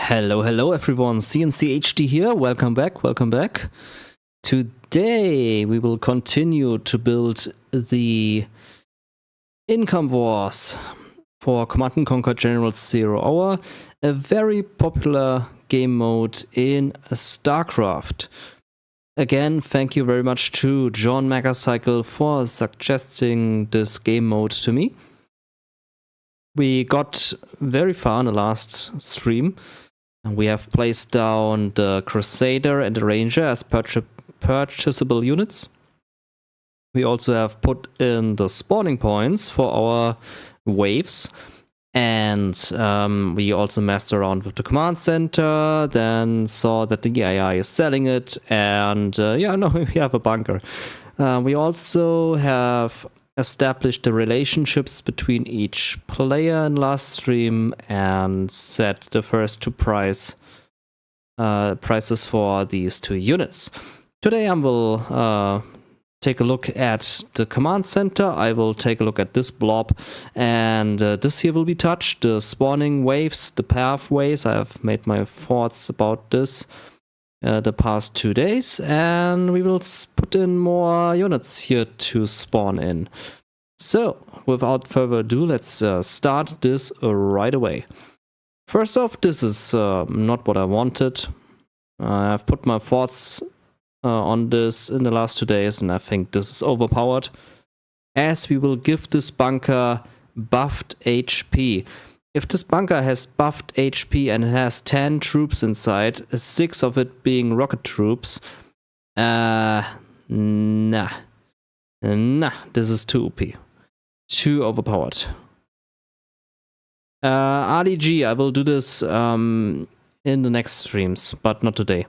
Hello everyone, cncHD here, welcome back. Today we will continue to build the income wars for Command & Conquer General 0 Hour, a very popular game mode in StarCraft. Again, thank you very much to John Megacycle for suggesting this game mode to me. We got very far in the last stream. We have placed down the Crusader and the Ranger as purchasable units. We also have put in the spawning points for our waves. And we also messed around with the command center, then saw that the AI is selling it, and we have a bunker. We also have established the relationships between each player in last stream and set the first two prices for these two units. Today I will take a look at the command center. I will take a look at this blob, and this here will be touched, the spawning waves, the pathways. I have made my thoughts about this the past 2 days, and we will put in more units here to spawn in. So without further ado, let's start this right away. First off, this is not what I wanted. I've put my thoughts on this in the last 2 days, and I think this is overpowered, as we will give this bunker buffed HP. If this bunker has buffed HP and it has 10 troops inside, 6 of it being rocket troops, nah, this is too OP, too overpowered. RDG, I will do this in the next streams, but not today,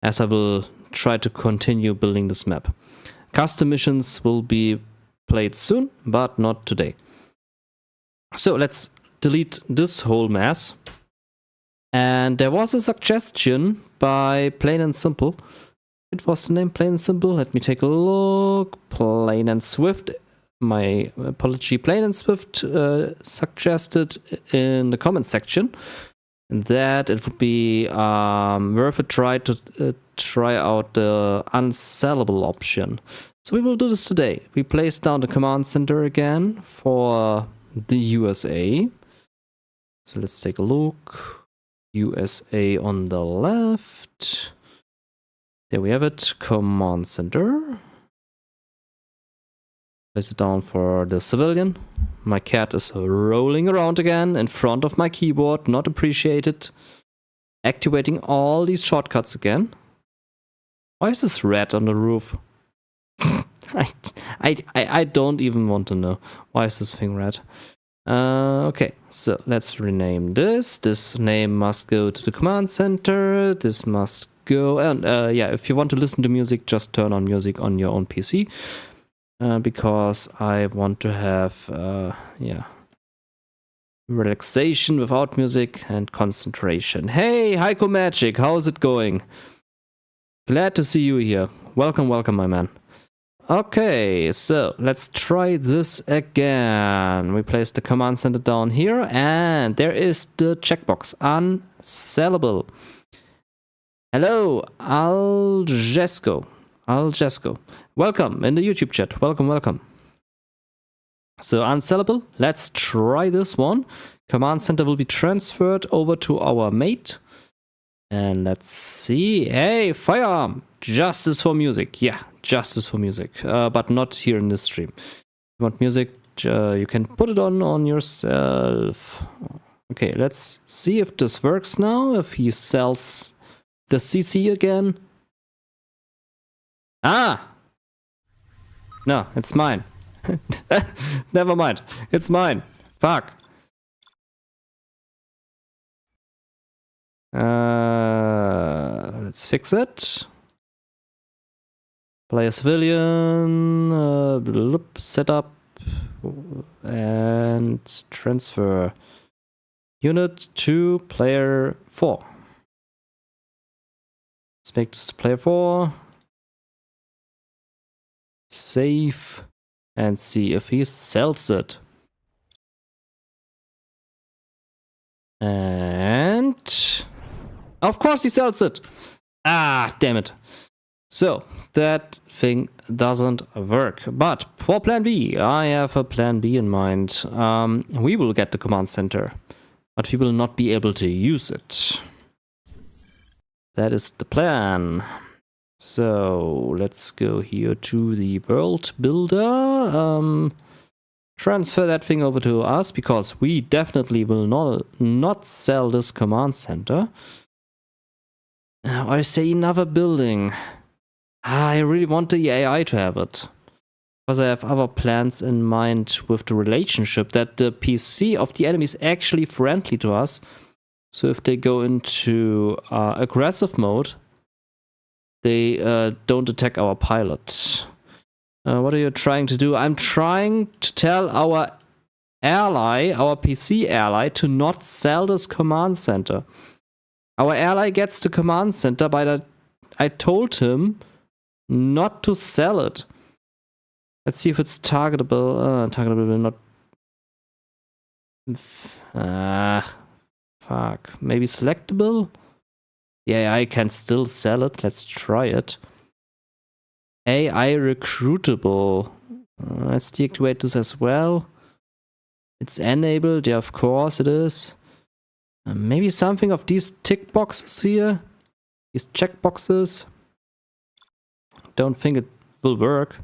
as I will try to continue building this map. Custom missions will be played soon, but not today. So let's delete this whole mess. And there was a suggestion by Plain and Simple. It was the name Plain and Simple. Let me take a look. Plain and Swift. My apology, Plain and Swift suggested in the comment section that it would be worth a try to try out the unsellable option. So we will do this today. We place down the command center again for the USA. So let's take a look. USA on the left. There we have it. Command center. Place it down for the civilian. My cat is rolling around again in front of my keyboard. Not appreciated. Activating all these shortcuts again. Why is this red on the roof? I don't even want to know. Why is this thing red? Okay, so let's rename this. This name must go to the command center. This must go, and if you want to listen to music, just turn on music on your own PC, because I want to have relaxation without music and concentration. Hey, Heiko Magic, how's it going? Glad to see you here. Welcome, my man. Okay, so let's try this again. We place the command center down here, and there is the checkbox, unsellable. Hello, Algesco. Welcome in the YouTube chat. Welcome. So unsellable, let's try this one. Command center will be transferred over to our mate. And let's see. Hey, firearm! Justice for music. Yeah, justice for music. But not here in this stream. If you want music, you can put it on yourself. Okay, let's see if this works now. If he sells the CC again. Ah! No, it's mine. Never mind. It's mine. Fuck. Let's fix it. Play a civilian, setup, and transfer unit to player 4. Let's make this player 4. Save and see if he sells it. And Of course he sells it. Ah, damn it. So, that thing doesn't work. But for plan B, I have a plan B in mind. We will get the command center, but we will not be able to use it. That is the plan. So, let's go here to the world builder. Transfer that thing over to us, because we definitely will not sell this command center. I say another building. I really want the AI to have it, because I have other plans in mind with the relationship, that the PC of the enemy is actually friendly to us. So if they go into aggressive mode, they don't attack our pilot. What are you trying to do? I'm trying to tell our ally, our PC ally, to not sell this command center. Our ally gets the command center, but I told him not to sell it. Let's see if it's targetable. Targetable not. Fuck. Maybe selectable? Yeah, I can still sell it. Let's try it. AI recruitable. Let's deactivate this as well. It's enabled. Yeah, of course it is. Maybe something of these tick boxes here. These check boxes. Don't think it will work.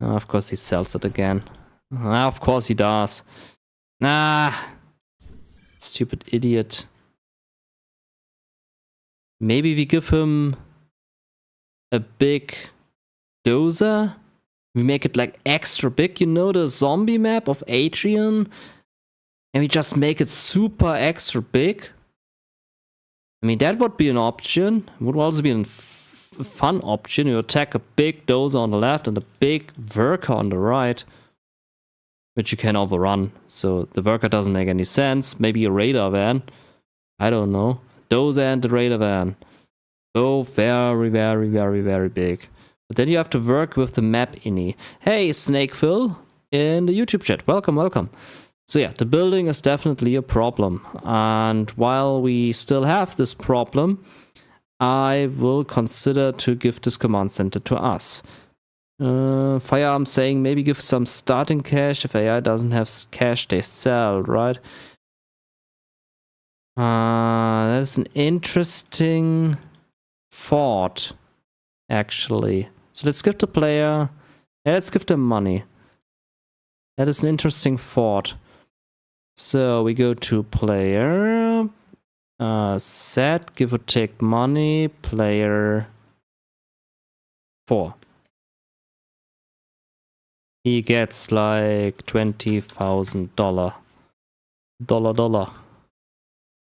Of course he sells it again. Of course he does. Stupid idiot. Maybe we give him a big dozer. We make it like extra big, you know, the zombie map of Adrian. And we just make it super extra big. I mean, that would be an option. It would also be a fun option. You attack a big dozer on the left and a big worker on the right, which you can overrun. So the worker doesn't make any sense. Maybe a radar van. I don't know. Dozer and the radar van. Oh, very, very, very, very big. But then you have to work with the map ini. Hey, Snakeville in the YouTube chat. Welcome, welcome. So yeah, the building is definitely a problem. And while we still have this problem, I will consider to give this command center to us. Firearm saying maybe give some starting cash. If AI doesn't have cash, they sell, right? That is an interesting thought, actually. So let's give the player, let's give them money. That is an interesting thought. So we go to player, set, give or take money, player 4. He gets like $20,000. Dollar.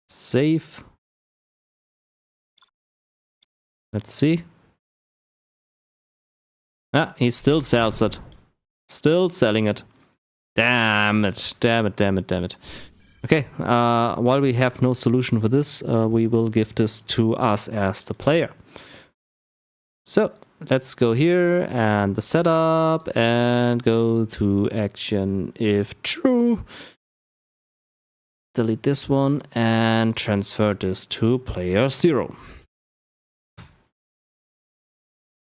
Save. Let's see. He still sells it. Still selling it. Damn it. Okay, while we have no solution for this, we will give this to us as the player. So let's go here and the setup and go to action if true. Delete this one and transfer this to player 0.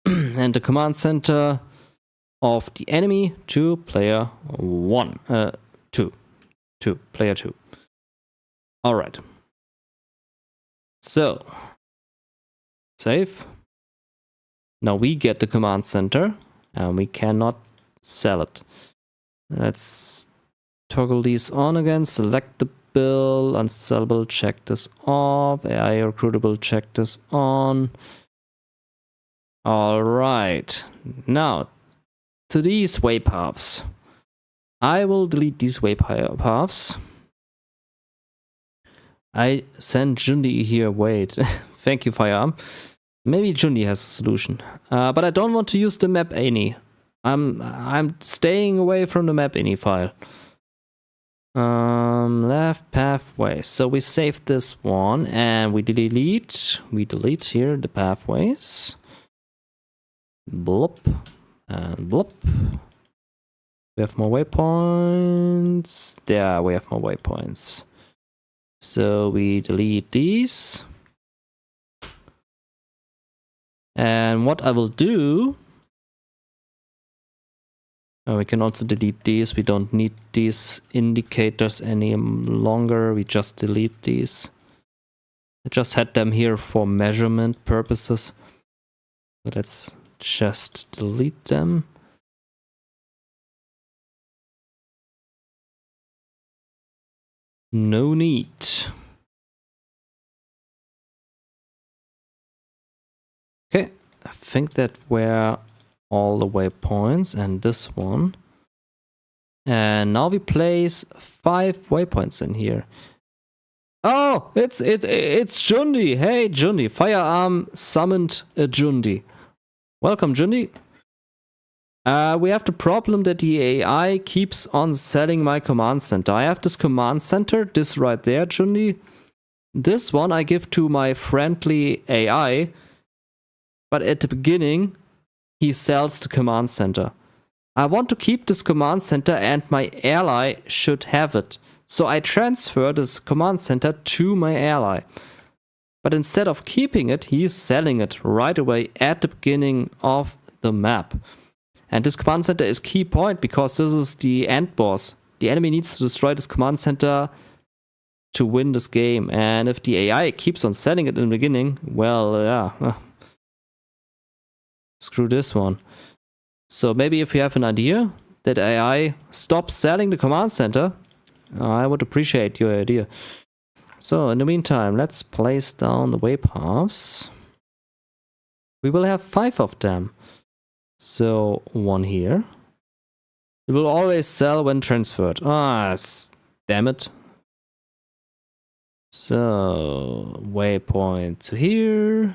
And the command center of the enemy to player 2. Player 2. All right. So save. Now we get the command center and we cannot sell it. Let's toggle these on again. Selectable, unsellable, check this off. AI recruitable, check this on. All right. Now to these way paths. I will delete these way paths. I sent Jundi here. Wait. Thank you, Firearm. Maybe Jundi has a solution. But I don't want to use the map any. I'm staying away from the map any file. Left pathway. So we save this one and we delete. We delete here the pathways. Blop and blop. We have more waypoints. There, we have more waypoints. So we delete these. And what I will do, we can also delete these. We don't need these indicators any longer. We just delete these. I just had them here for measurement purposes. So let's just delete them. No need. Okay, I think that were all the waypoints and this one. And now we place 5 waypoints in here. Oh, it's Jundi. Hey Jundi, Firearm summoned a Jundi. Welcome Jundi. We have the problem that the AI keeps on selling my command center. I have this command center, this right there, Jundi. This one I give to my friendly AI, but at the beginning he sells the command center. I want to keep this command center and my ally should have it. So I transfer this command center to my ally. But instead of keeping it, he's selling it right away at the beginning of the map. And this command center is key point because this is the end boss. The enemy needs to destroy this command center to win this game. And if the AI keeps on selling it in the beginning, well, yeah. Screw this one. So maybe if you have an idea that AI stops selling the command center, I would appreciate your idea. So in the meantime, let's place down the waypaths. We will have 5 of them. So 1 here. It will always sell when transferred. Damn it. So waypoint to here.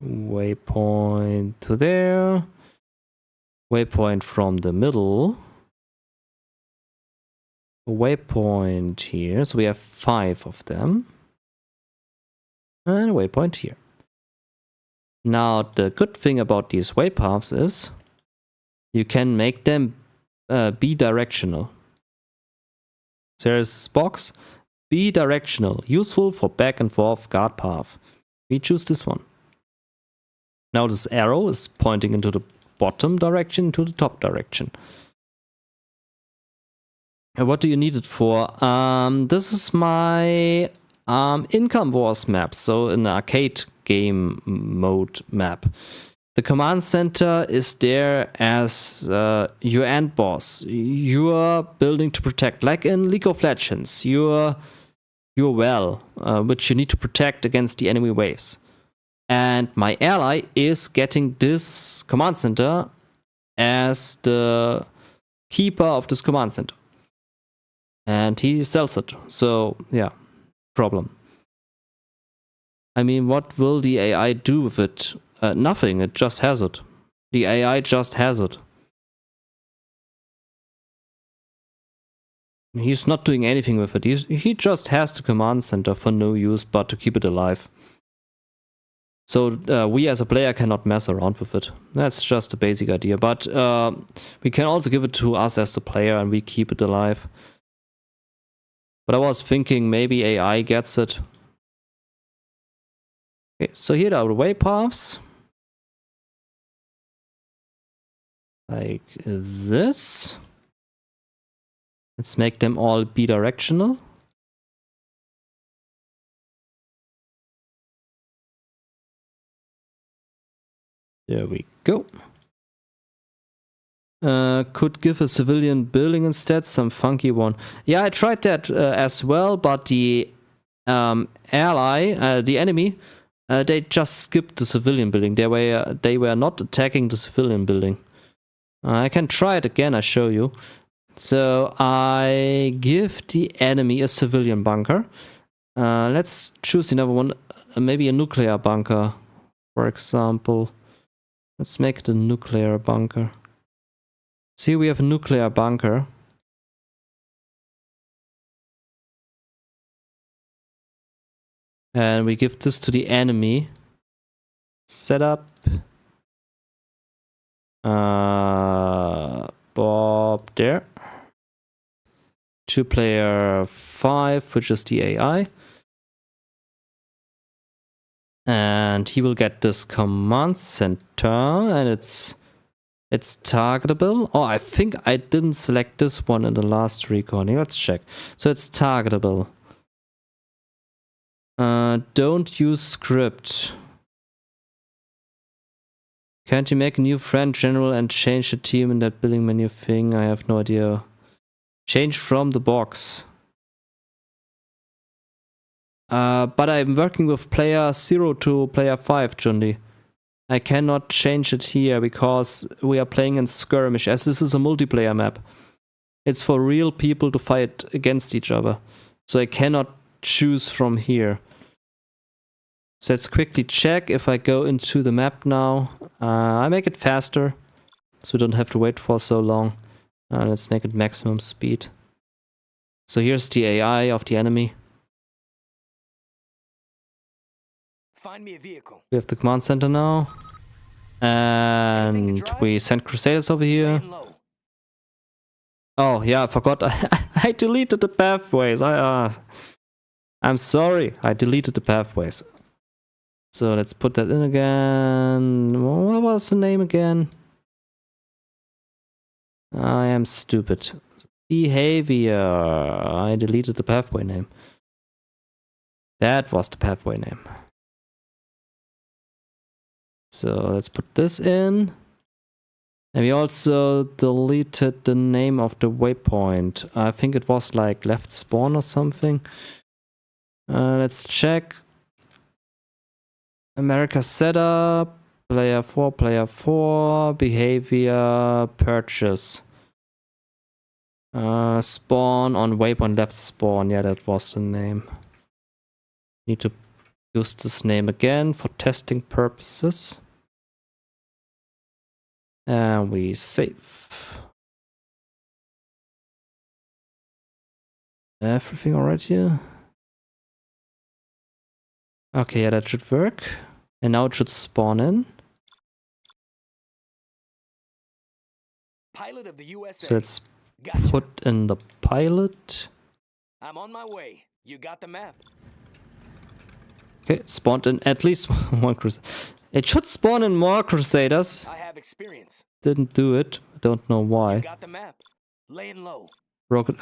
Waypoint to there. Waypoint from the middle. Waypoint here. So we have 5 of them. And a waypoint here. Now the good thing about these waypaths is you can make them bidirectional. There's this box, bidirectional, useful for back and forth guard path. We choose this one. Now this arrow is pointing into the bottom direction, to the top direction. And what do you need it for? This is my Income Wars map, so an arcade game mode map. The command center is there as your end boss. You are building to protect, like in League of Legends. Your well, which you need to protect against the enemy waves. And my ally is getting this command center as the keeper of this command center. And he sells it. So, yeah, problem. I mean, what will the AI do with it? Nothing, it just has it. The AI just has it. He's not doing anything with it. He just has the command center for no use but to keep it alive. So we as a player cannot mess around with it. That's just a basic idea. But we can also give it to us as the player and we keep it alive. But I was thinking maybe AI gets it. Okay, so here are the waypaths. Like this. Let's make them all bidirectional. There we go. Could give a civilian building instead, some funky one. Yeah, I tried that as well, but the the enemy, they just skipped the civilian building. They were not attacking the civilian building. I can try it again, I show you. So I give the enemy a civilian bunker. Let's choose another one, maybe a nuclear bunker, for example. Let's make the nuclear bunker. See, we have a nuclear bunker. And we give this to the enemy. Setup. Bob there. to player 5, which is the AI. And he will get this command center, and it's targetable. Oh, I think I didn't select this one in the last recording. Let's check. So it's targetable. Don't use script. Can't you make a new friend general and change the team in that building menu thing? I have no idea. Change from the box. But I'm working with player 0 to player 5, Jundi. I cannot change it here because we are playing in skirmish, as this is a multiplayer map. It's for real people to fight against each other. So I cannot choose from here. So let's quickly check if I go into the map now. I make it faster, so we don't have to wait for so long. Let's make it maximum speed. So here's the AI of the enemy. Find me a vehicle. We have the command center now. And we send Crusaders over here. Oh yeah, I forgot. I deleted the pathways. I'm sorry, I deleted the pathways. So let's put that in again. What was the name again? I am stupid. Behavior. I deleted the pathway name. That was the pathway name. So let's put this in. And we also deleted the name of the waypoint. I think it was like left spawn or something. Let's check. America setup. Player 4, behavior, purchase. Spawn on waypoint left spawn. Yeah, that was the name. Need to use this name again for testing purposes. And we save. Everything alright here? Okay, yeah, that should work. And now it should spawn in. Pilot of the USA. So let's put in the pilot. I'm on my way. You got the map. Okay, spawned in at least one crusader. It should spawn in more crusaders. I have experience. Didn't do it. Don't know why. You got the map. Laying low. Broken.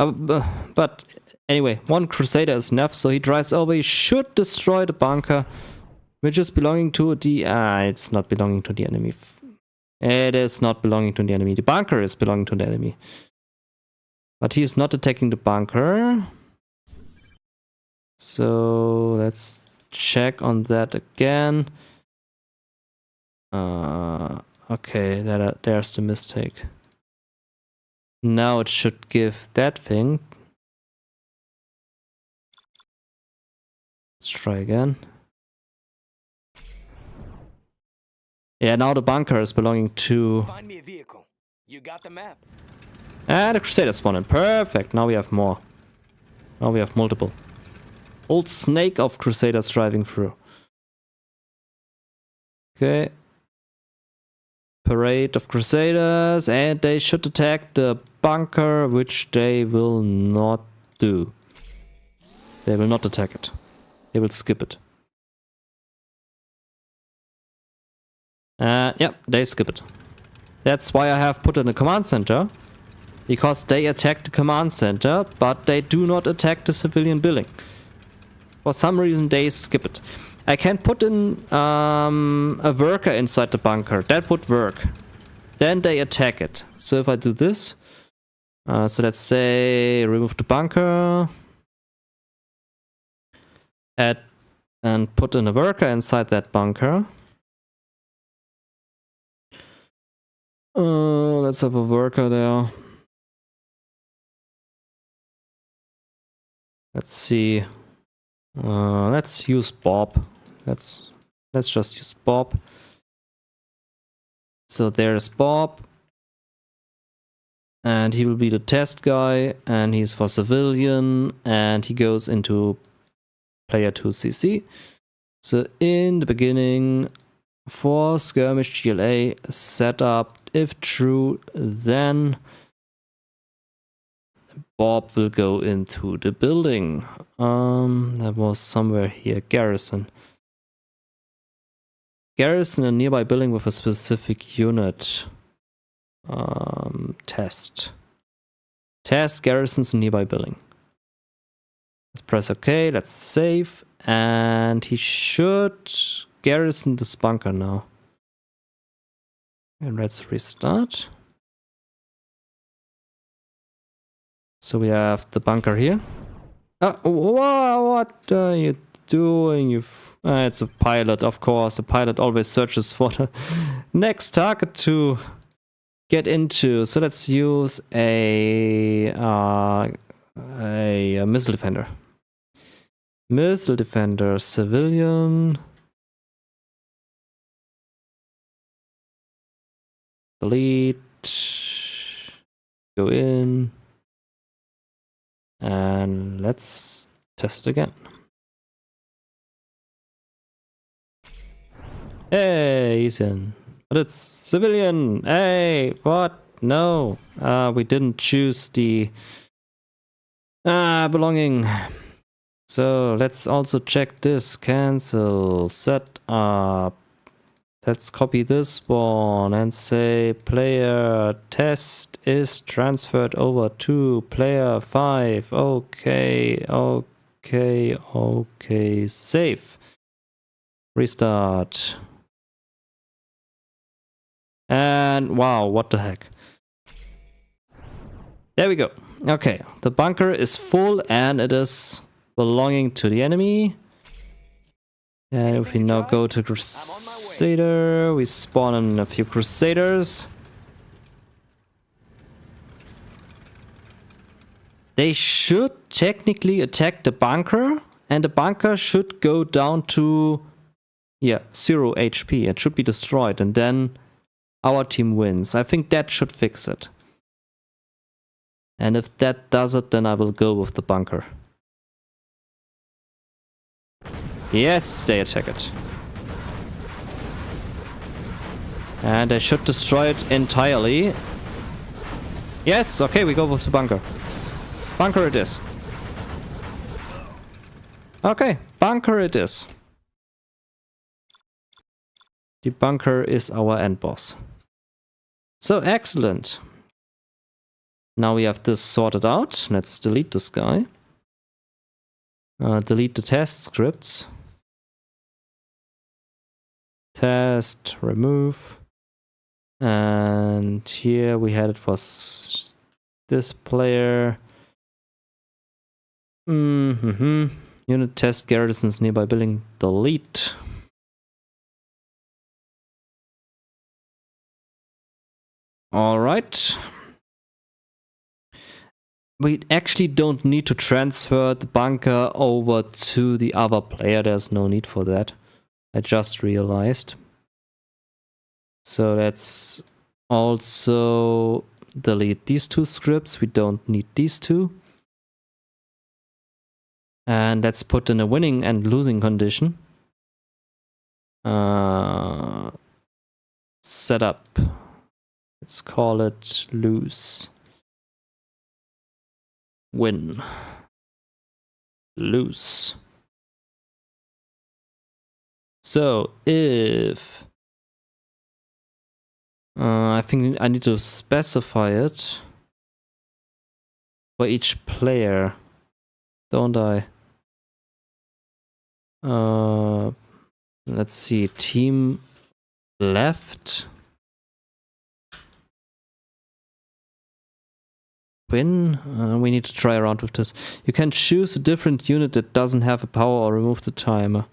But anyway, one crusader is enough. So he drives over. He should destroy the bunker, which is belonging to the. It's not belonging to the enemy. It is not belonging to the enemy. The bunker is belonging to the enemy. But he is not attacking the bunker. So let's check on that again. Okay, there's the mistake. Now it should give that thing. Let's try again. Yeah, now the bunker is belonging to. Find me a vehicle. You got the map. And the Crusaders spawn in. Perfect. Now we have more. Now we have multiple. Old snake of Crusaders driving through. Okay. Parade of Crusaders, and they should attack the bunker, which they will not do. They will not attack it. They will skip it. Yep, they skip it. That's why I have put in a command center, because they attack the command center, but they do not attack the civilian building. For some reason, they skip it. I can put in a worker inside the bunker. That would work. Then they attack it. So if I do this, so let's say remove the bunker, add and put in a worker inside that bunker. Let's have a worker there. Let's see. Let's use Bob. Let's just use Bob. So there's Bob. And he will be the test guy, and he's for civilian, and he goes into player 2 CC. So in the beginning, for skirmish GLA setup, if true, then Bob will go into the building. That was somewhere here. Garrison. Garrison a nearby building with a specific unit. Test. Test garrisons a nearby building. Let's press OK. Let's save. And he should garrison this bunker now. And let's restart. So we have the bunker here. What are you doing? It's a pilot, of course. A pilot always searches for the next target to get into. So let's use a missile defender. Missile defender, civilian. Delete. Go in. And let's test it again. Hey, he's in. But it's civilian. Hey, what? No. We didn't choose the belonging. So let's also check this. Cancel. Set up. Let's copy this one and say player test is transferred over to player 5. Okay, save. Restart. And wow, what the heck. There we go. Okay, the bunker is full and it is belonging to the enemy. And if we now go to Crusader, we spawn in a few Crusaders. They should technically attack the bunker, and the bunker should go down to 0 HP. It should be destroyed, and then our team wins. I think that should fix it. And if that does it, then I will go with the bunker. Yes, they attack it. And they should destroy it entirely. Yes, okay, we go with the bunker. Bunker it is. Okay, bunker it is. The bunker is our end boss. So excellent. Now we have this sorted out. Let's delete this guy. Delete the test scripts. Test, remove. And here we had it for this player. Unit test garrisons nearby building. Delete. All right. We actually don't need to transfer the bunker over to the other player. There's no need for that. I just realized. So let's also delete these two scripts. We don't need these two. And let's put in a winning and losing condition. Set up. Let's call it lose. Win. Lose. So if I think I need to specify it for each player, don't I? Let's see, team left. Win. We need to try around with this. You can choose a different unit that doesn't have a power or remove the timer.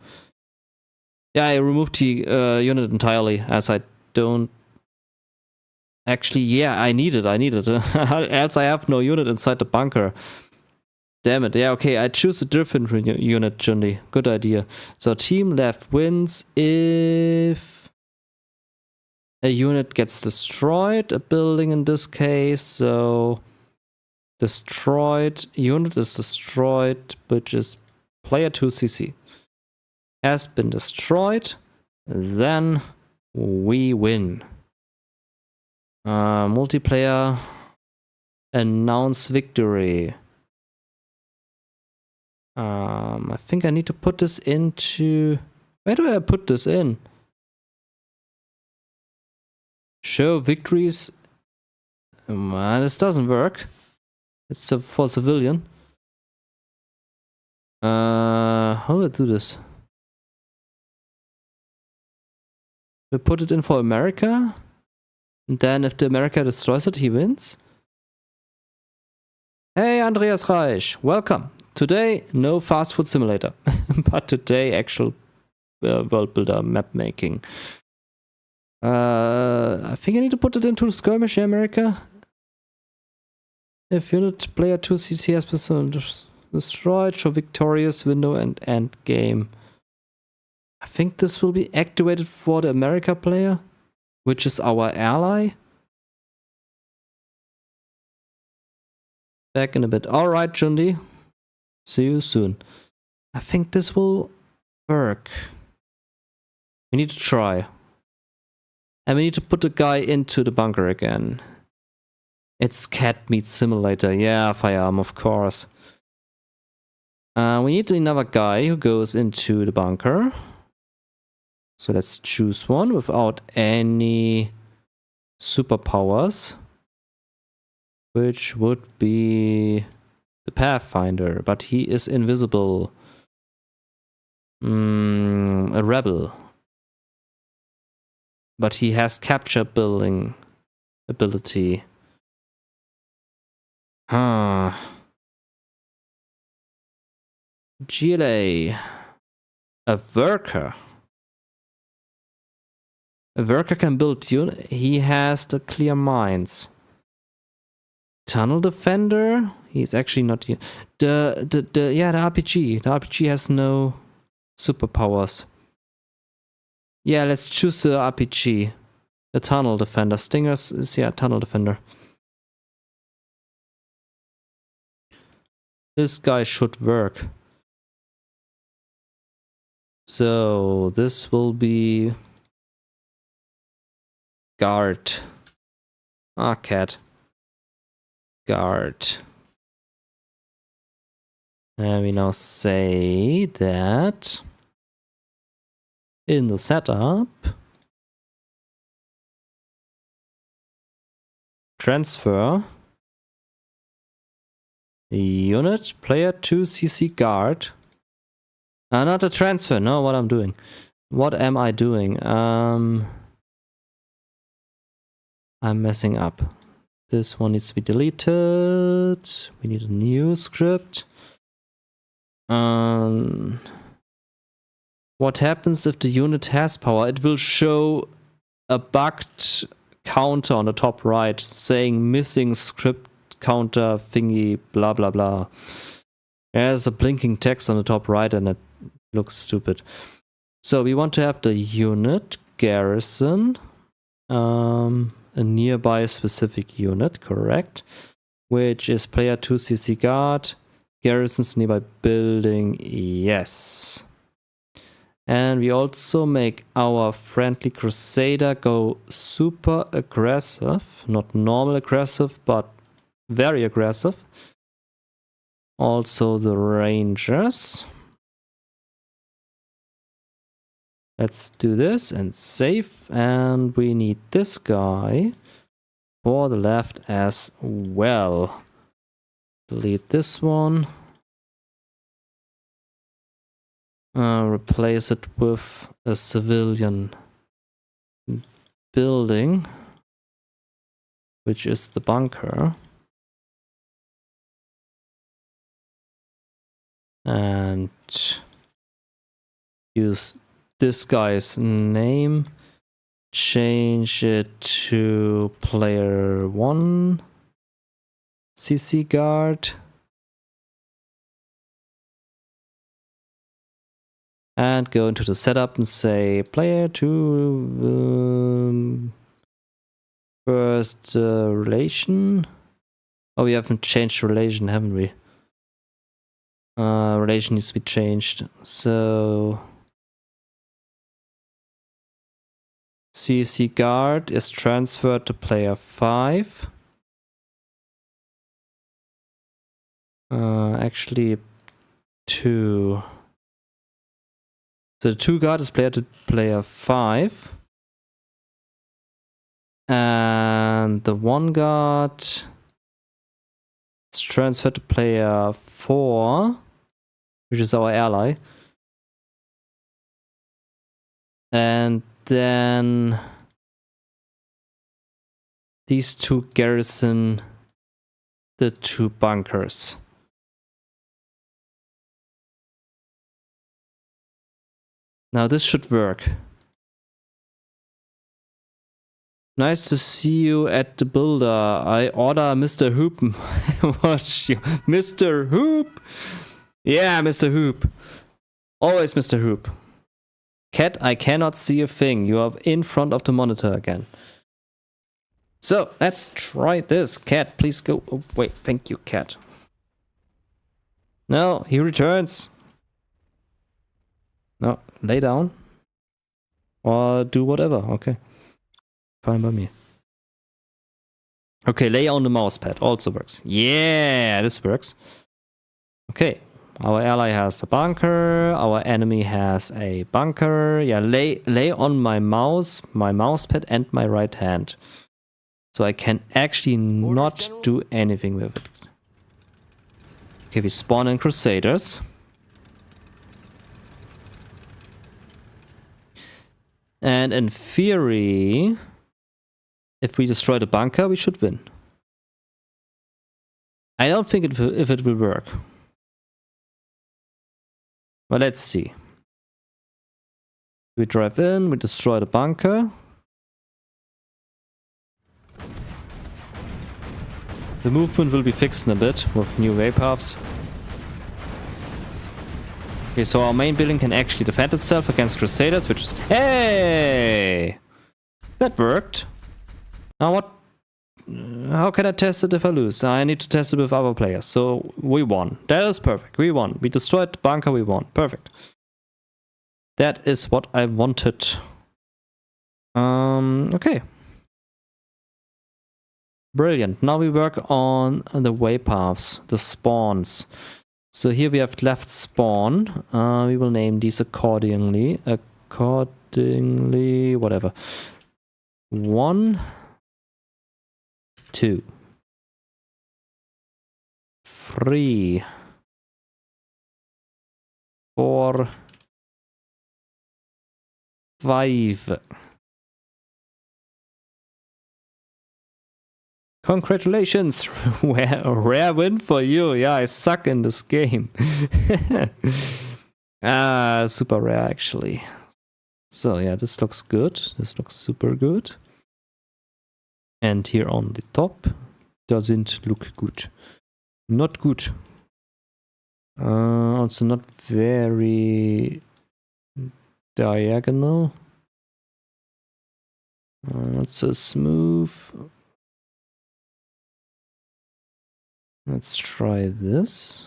Yeah, I removed the unit entirely as I don't... Actually, yeah, I need it. Else I have no unit inside the bunker. Damn it. Yeah, okay, I choose a different unit, Jundi. Good idea. So team left wins if a unit gets destroyed, a building in this case, so... Destroyed, unit is destroyed, which is player 2 CC. Has been destroyed, then we win. Multiplayer, Announce victory. I think I need to put this into... Where do I put this in? Show victories. This doesn't work. It's for civilian. How do I do this? We put it in for America. And then if the America destroys it, he wins. Hey, Andreas Reich, welcome. Today, no fast food simulator, but today actual world builder map making. I think I need to put it into skirmish America. If unit player 2 CC has been destroyed, show victorious window and end game. I think this will be activated for the America player, which is our ally. Back in a bit. Alright, Jundi. See you soon. I think this will work. We need to try. And we need to put the guy into the bunker again. It's cat meat simulator. Yeah, firearm, of course. We need another guy who goes into the bunker. So let's choose one without any superpowers. Which would be the Pathfinder, but he is invisible. A rebel. But he has capture building ability. GLA. A worker. A worker can build unit. He has the clear minds. Tunnel defender. He's actually not the RPG. The RPG has no superpowers. Yeah, let's choose the RPG. The tunnel defender. Stingers is tunnel defender. This guy should work. So this will be guard. Cat. Guard. And we now say that in the setup, transfer unit player 2 CC guard. Not a transfer. No, what I'm doing. What am I doing? I'm messing up. This one needs to be deleted. We need a new script. What happens if the unit has power? It will show a bugged counter on the top right saying missing script counter thingy blah blah blah. There's a blinking text on the top right and it looks stupid. So we want to have the unit garrison, a nearby specific unit, correct? Which is player 2 CC guard, garrisons nearby building, yes. And we also make our friendly crusader go super aggressive, not normal aggressive, but very aggressive. Also the rangers. Let's do this and save. And we need this guy for the left as well. Delete this one. Replace it with a civilian building, which is the bunker. And use this guy's name, change it to player 1 CC guard, and go into the setup and say player 2 first relation. Oh, we haven't changed relation, haven't we? Relation needs to be changed. So CC guard is transferred to player 5. Actually, 2. So the 2 guard is player to player 5. And the 1 guard is transferred to player 4, which is our ally. And then these 2 garrison the 2 bunkers. Now this should work. Nice to see you at the builder. I order Mr. Hoop. Watch you. Mr. Hoop! Yeah, Mr. Hoop. Always Mr. Hoop. Cat, I cannot see a thing. You are in front of the monitor again. So, let's try this. Cat, please go. Oh, wait, thank you, Cat. No, he returns. No, lay down. Or do whatever. Okay. Fine by me. Okay, lay on the mouse pad. Also works. Yeah, this works. Okay. Our ally has a bunker. Our enemy has a bunker. Yeah, lay on my mouse pad and my right hand. So I can actually not do anything with it. Okay, we spawn in Crusaders. And in theory, if we destroy the bunker, we should win. I don't think if it will work. Well, let's see. We drive in, we destroy the bunker. The movement will be fixed in a bit with new way paths. Okay, so our main building can actually defend itself against Crusaders, which is... Hey! That worked. Now what? How can I test it if I lose? I need to test it with other players. So we won. That is perfect. We won. We destroyed the bunker, we won. Perfect. That is what I wanted. Okay. Brilliant. Now we work on the way paths, the spawns. So here we have left spawn. We will name these accordingly. Whatever. 1, 2, 3, 4, 5. Congratulations! Rare win for you. Yeah, I suck in this game. Super rare actually. So yeah, this looks good. This looks super good. And here on the top doesn't look good. Not good. Also not very diagonal. Not so smooth. Let's try this.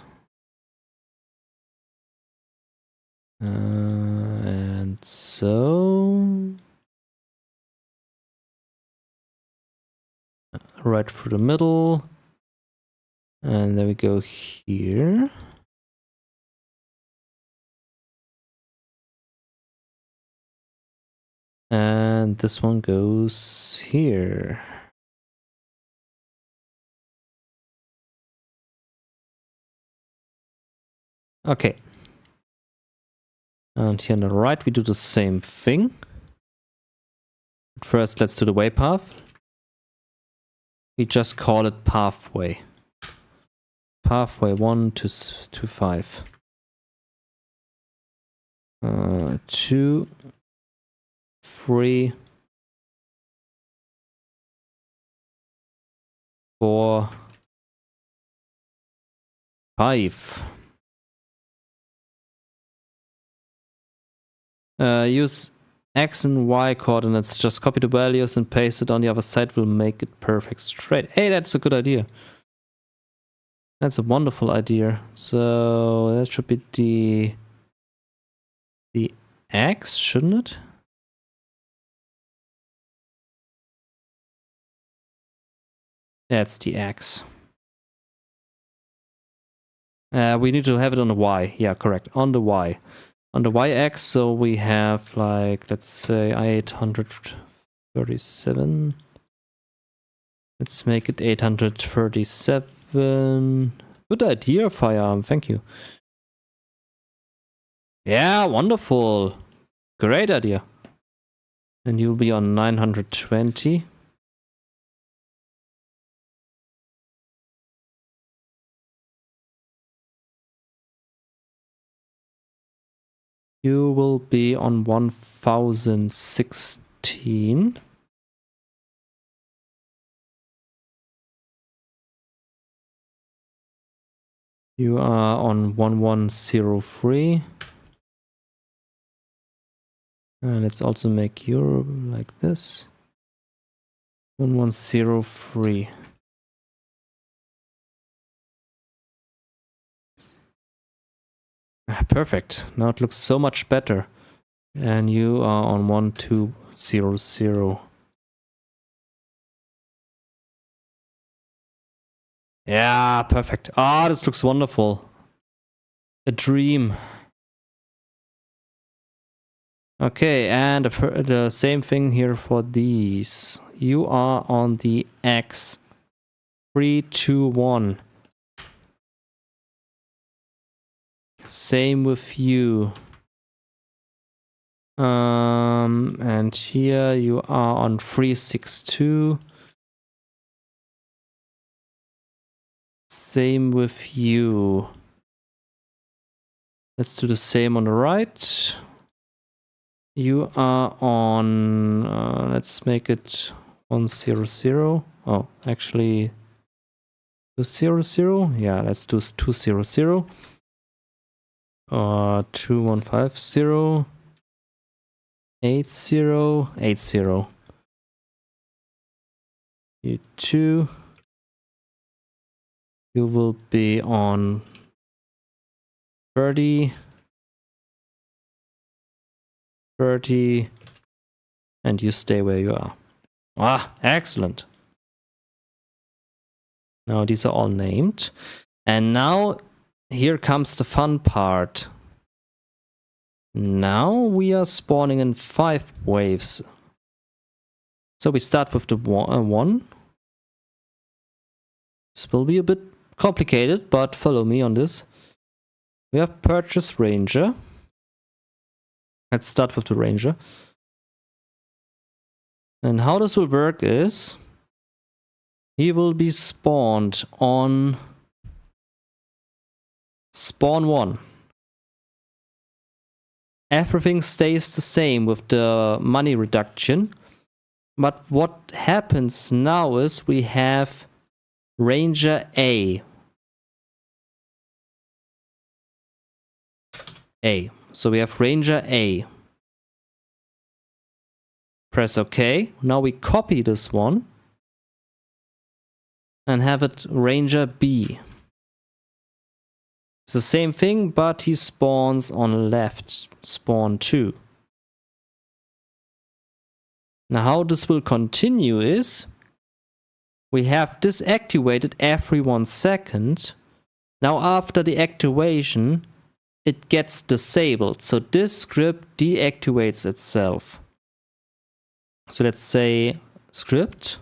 And so... right through the middle. And then we go here. And this one goes here. Okay. And here on the right, we do the same thing. First, let's do the way path. We just call it pathway. Pathway 1 to 5. 2, 3, 4, 5. Use X and Y coordinates. Just copy the values and paste it on the other side. Will make it perfect straight. Hey, that's a good idea. That's a wonderful idea. So that should be the X, shouldn't it? That's the X. We need to have it on the Y. Yeah, correct. On the Y. On the Y-axis, so we have like, let's say 837. Let's make it 837. Good idea, Firearm. Thank you. Yeah, wonderful. Great idea. And you'll be on 920. You will be on 1016. You are on 1103. And let's also make Europe like this. 1103. Perfect. Now it looks so much better. And you are on 1200. Yeah, perfect. Ah, this looks wonderful. A dream. Okay, and the same thing here for these. You are on the X321. Same with you. And here you are on 362. Same with you. Let's do the same on the right. You are on, let's make it 100. Oh, actually 200. Yeah, let's do 200. 2150. 80. You two. You will be on 30. 30. And you stay where you are. Ah, excellent. Now these are all named. And now here comes the fun part. Now we are spawning in 5 waves. So we start with the 1. This will be a bit complicated, but follow me on this. We have Purchase Ranger. Let's start with the Ranger. And how this will work is he will be spawned on spawn 1. Everything stays the same with the money reduction. But what happens now is we have Ranger A. So we have Ranger A. Press OK. Now we copy this one and have it Ranger B. It's the same thing, but he spawns on left, spawn 2. Now how this will continue is we have this activated every 1 second. Now after the activation, it gets disabled. So this script deactivates itself. So let's say scripting.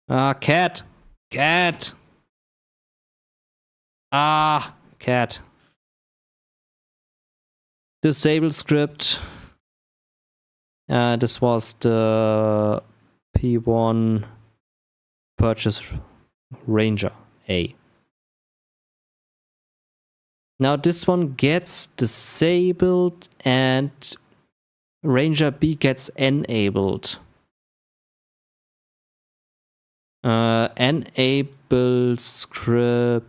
Cat. Cat. Disable script. This was the P1 Purchase Ranger A. Now this one gets disabled and Ranger B gets enabled. Enable scripting,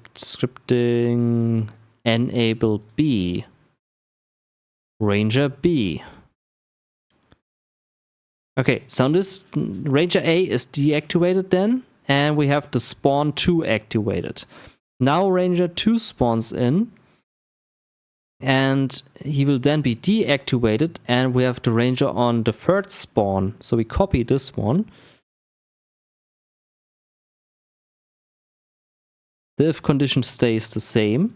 enable B. Ranger B. Okay, so this Ranger A is deactivated then, and we have the spawn 2 activated. Now Ranger 2 spawns in, and he will then be deactivated, and we have the Ranger on the 3rd spawn. So we copy this one. The if condition stays the same.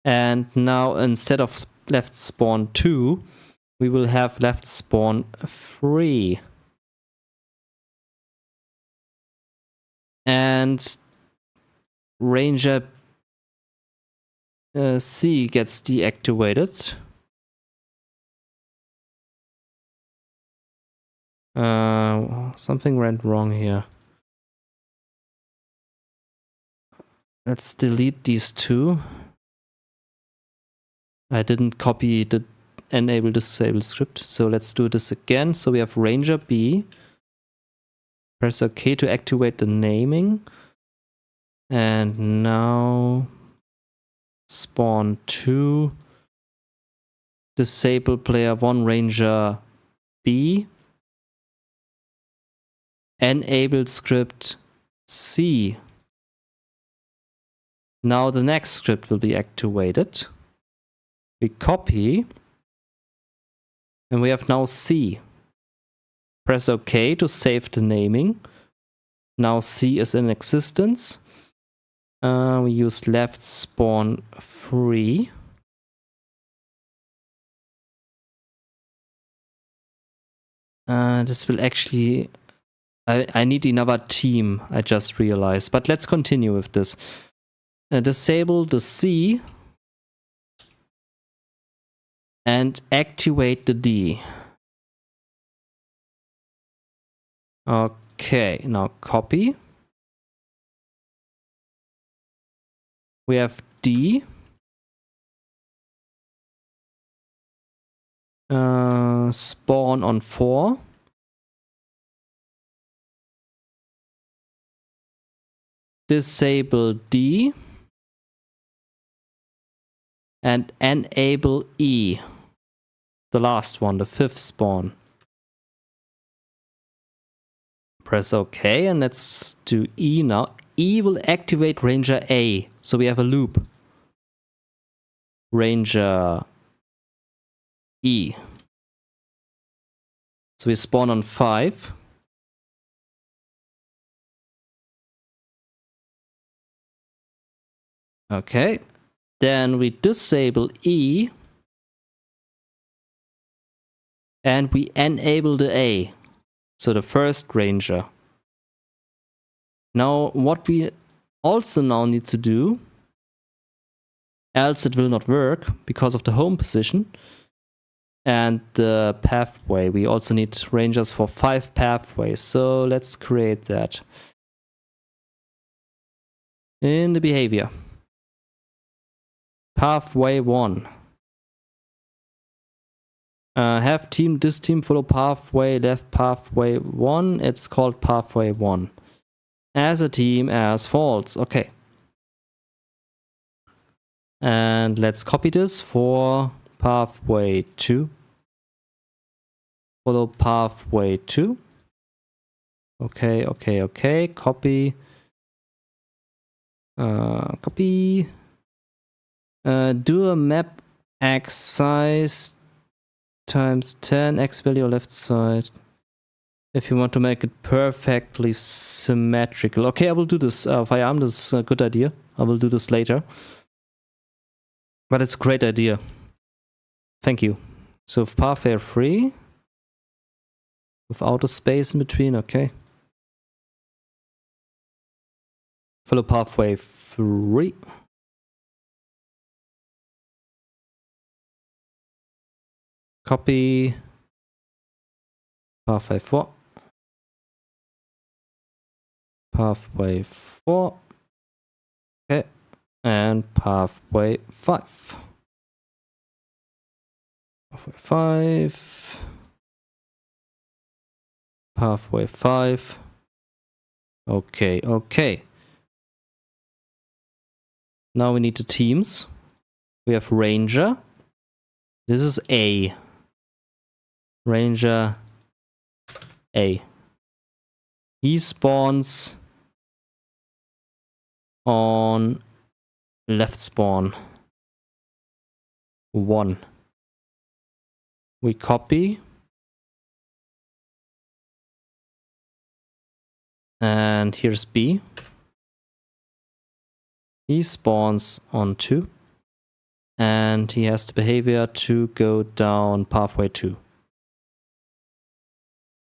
And now instead of left spawn 2, we will have left spawn 3. And Ranger C gets deactivated. Something went wrong here. Let's delete these two. I didn't copy the enable disable script, so let's do this again. So we have Ranger B. Press OK to activate the naming. And now spawn 2. Disable player 1 Ranger B. Enable script C. Now the next script will be activated. We copy. And we have now C. Press OK to save the naming. Now C is in existence. We use left spawn 3. This will actually... I need another team, I just realized. But let's continue with this. Disable the C. And activate the D. Okay, now copy. We have D. Spawn on 4. Disable D. And enable E. The last one, the 5th spawn. Press OK and let's do E now. E will activate Ranger A. So we have a loop. Ranger E. So we spawn on 5. Okay. Then we disable E. And we enable the A. So the first Ranger. Now what we also now need to do, else it will not work because of the home position and the pathway. We also need Rangers for 5 pathways. So let's create that. In the behavior. Pathway 1. Have this team follow pathway left pathway 1. It's called pathway 1. As a team as false. Okay. And let's copy this for pathway 2. Follow pathway 2. Okay, okay, okay. Copy. Copy. Do a map x size times 10 x value left side if you want to make it perfectly symmetrical. Okay, I will do this via ARM. This is a good idea. I will do this later. But it's a great idea. Thank you. So pathway 3 without a space in between. Okay. Follow pathway 3. Copy. Pathway 4. Pathway 4. Okay. And pathway 5. Pathway 5. Pathway 5. Okay, okay. Now we need the teams. We have Ranger. This is A. Ranger A. He spawns on left spawn 1. We copy. And here's B. He spawns on 2. And he has the behavior to go down pathway 2.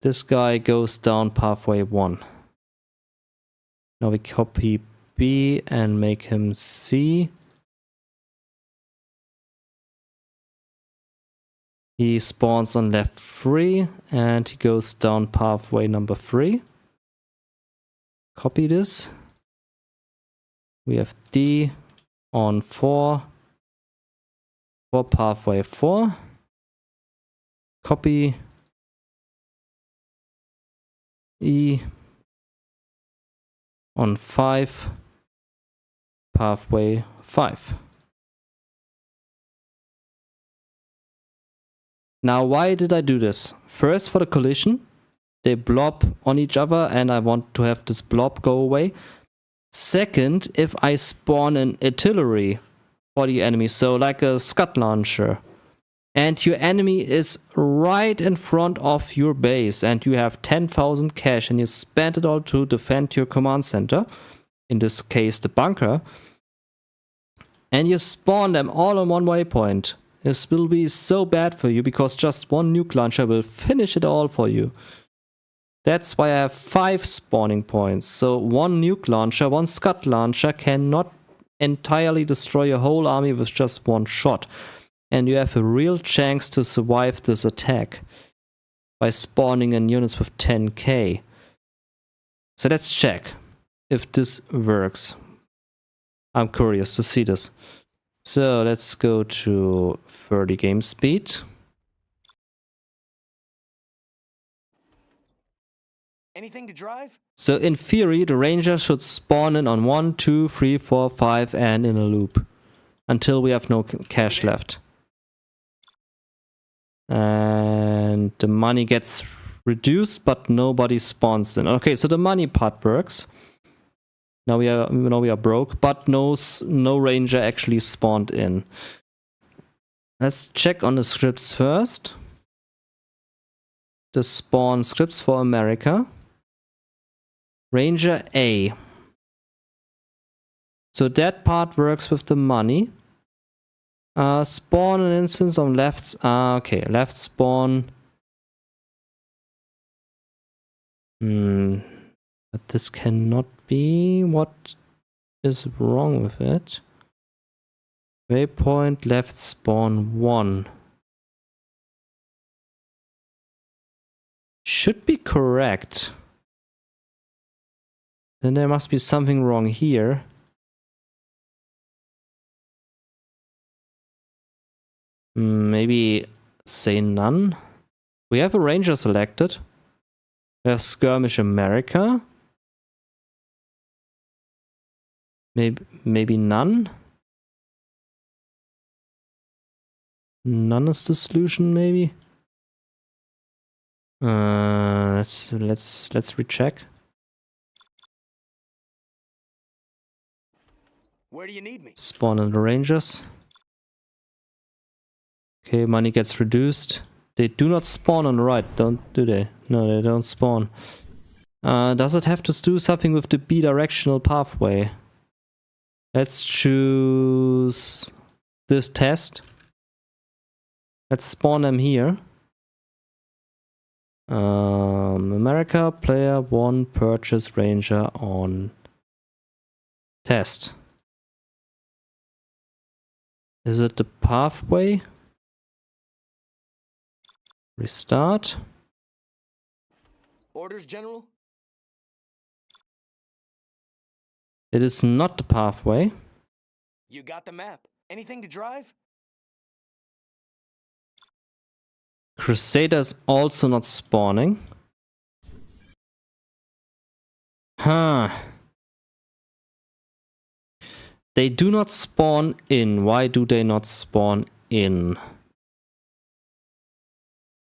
This guy goes down pathway 1. Now we copy B and make him C. He spawns on left 3 and he goes down pathway number 3. Copy this. We have D on 4 for pathway 4. Copy E on 5, pathway 5. Now, why did I do this? First, for the collision. They blob on each other and I want to have this blob go away. Second, if I spawn an artillery for the enemy, so like a scud launcher, and your enemy is right in front of your base and you have 10,000 cash and you spend it all to defend your command center, in this case the bunker, and you spawn them all on one waypoint, this will be so bad for you because just one nuke launcher will finish it all for you. That's why I have 5 spawning points. So one nuke launcher, one scud launcher cannot entirely destroy your whole army with just one shot. And you have a real chance to survive this attack by spawning in units with 10k. So let's check if this works. I'm curious to see this. So let's go to 30 game speed. Anything to drive? So in theory, the ranger should spawn in on 1, 2, 3, 4, 5 and in a loop until we have no cash left. And the money gets reduced, but nobody spawns in. Okay, so the money part works. Now we are broke, but no ranger actually spawned in. Let's check on the scripts first. The spawn scripts for America. Ranger A. So that part works with the money. Spawn an instance on left. Okay, left spawn. But this cannot be. What is wrong with it? Waypoint left spawn 1. Should be correct. Then there must be something wrong here. Maybe say none. We have a ranger selected. We have Skirmish America. Maybe none. None is the solution, maybe. Let's recheck. Where do you need me? Spawn in the rangers. Okay, money gets reduced. They do not spawn on the right, do they? No, they don't spawn. Does it have to do something with the bidirectional pathway? Let's choose this test. Let's spawn them here. America, player 1, purchase ranger on test. Is it the pathway? Restart. Orders, General? It is not the pathway. You got the map. Anything to drive? Crusader is also not spawning. Huh. They do not spawn in. Why do they not spawn in?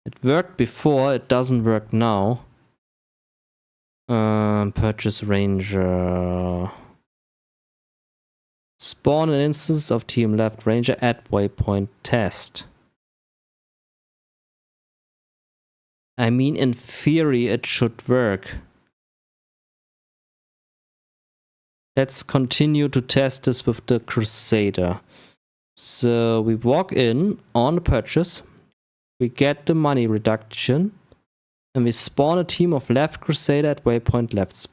It worked before, it doesn't work now. Purchase ranger. Spawn an instance of team left ranger at waypoint test. I mean, in theory, it should work. let's continue to test this with the Crusader. So we walk in on the purchase, we get the money reduction, and we spawn a team of left Crusader at waypoint left.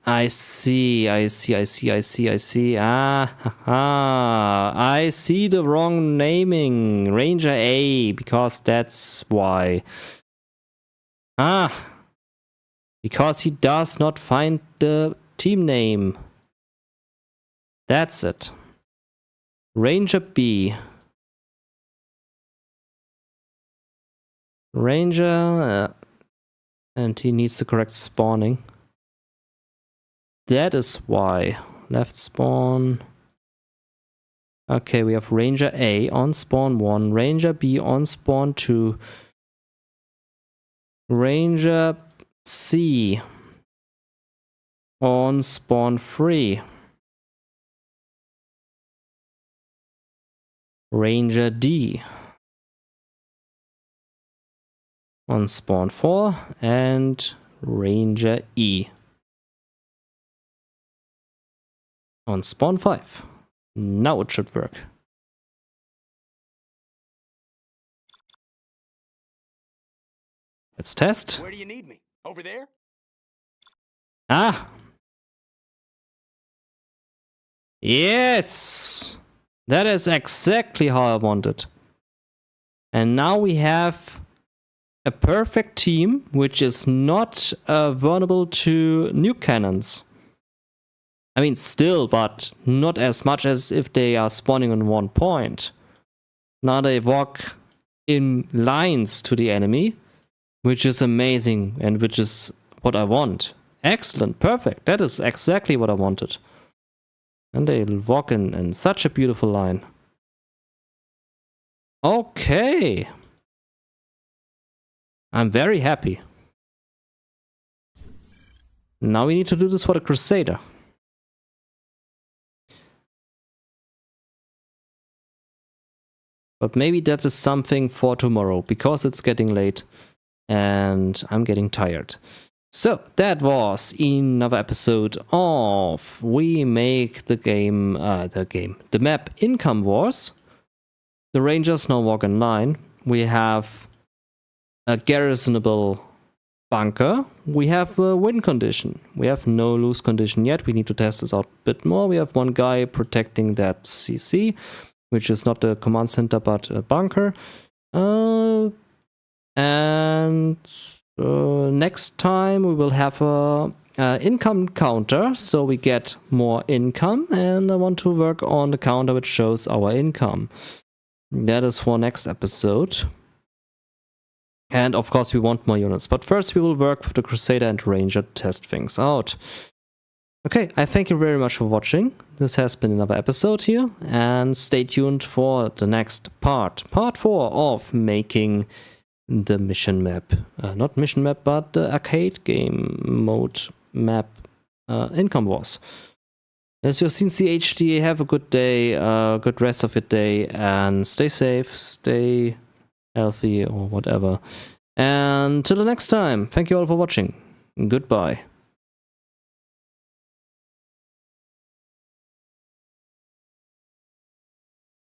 I see. Ah, I see the wrong naming. Ranger A, because that's why. Ah, because he does not find the team name. That's it. Ranger B. Ranger, and he needs the correct spawning. That is why. Left spawn. Okay, we have Ranger A on spawn 1, Ranger B on spawn 2, Ranger C on spawn 3, Ranger D on spawn 4, and Ranger E on spawn 5. Now it should work. Let's test. Where do you need me? Over there? Ah! Yes! That is exactly how I wanted. And now we have a perfect team which is not vulnerable to nuke cannons. I mean, still, but not as much as if they are spawning on one point. Now they walk in lines to the enemy, which is amazing and which is what I want. Excellent, perfect. That is exactly what I wanted. And they walk in such a beautiful line. Okay. I'm very happy. Now we need to do this for the Crusader. But maybe that is something for tomorrow, because it's getting late and I'm getting tired. So that was another episode of We Make the map Income Wars. The Rangers now walk in line. We have a garrisonable bunker. We have a win condition. We have no lose condition yet. We need to test this out a bit more. We have one guy protecting that CC, which is not the command center, but a bunker. Next time we will have a income counter, so we get more income, and I want to work on the counter which shows our income. That is for next episode. And of course we want more units, but first we will work with the Crusader and Ranger to test things out. Okay, I thank you very much for watching. This has been another episode here, and stay tuned for the next part. Part 4 of making the mission map. Not mission map, but the arcade game mode map Income Wars. As your cncHD, have a good day, good rest of your day, and stay safe, stay healthy, or whatever. And till the next time, thank you all for watching. Goodbye.